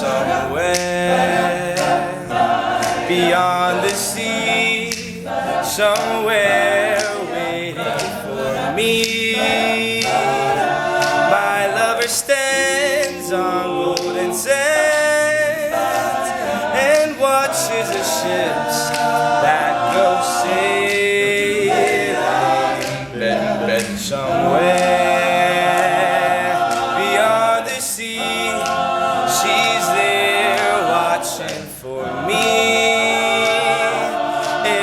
Somewhere beyond the sea, somewhere waiting for me, my lover stands on golden sands and watches the ships that go sailing. Somewhere beyond the sea, she's there watching for me.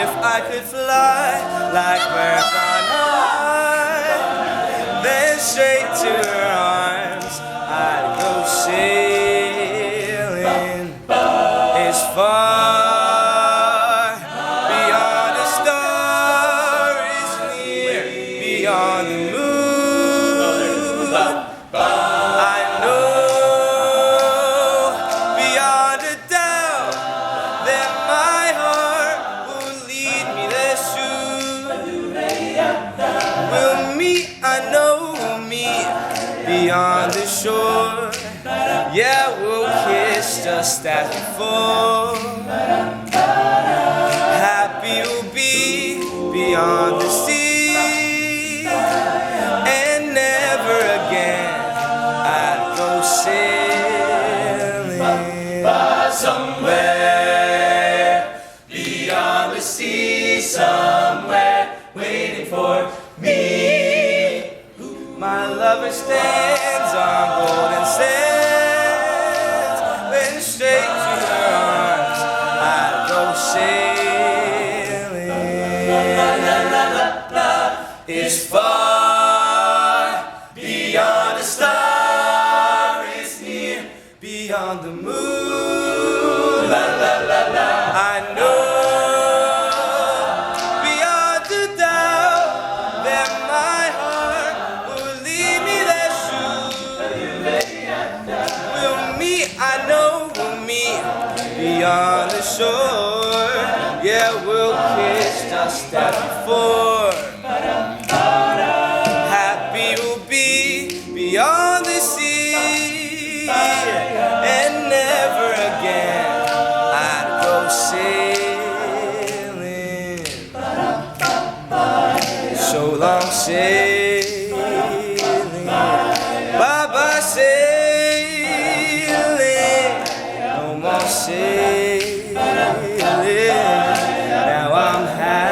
If I could fly like birds on high, then straight to her arms I'd go sailing. It's far beyond the star, is near beyond the moon. I know beyond a doubt that my heart will lead me there soon. We'll meet, I know we'll meet beyond the shore. Yeah, we'll kiss just as before. Happy we'll be beyond the sea, and never again I'd go sailing. Somewhere beyond the sea, somewhere waiting for me, my lover stands on golden sands, then straight to her arms I'd go sailing. It's far beyond the star, it's near beyond the moon. La la la la. I know beyond the doubt that my heart will lead me there soon. We'll meet, I know we'll meet beyond the shore. Yeah, we'll kiss just as before. Happy we'll be beyond the sea, and never again I'd go sailing. So long sailing, bye-bye sailing, no more sailing. Now I'm happy.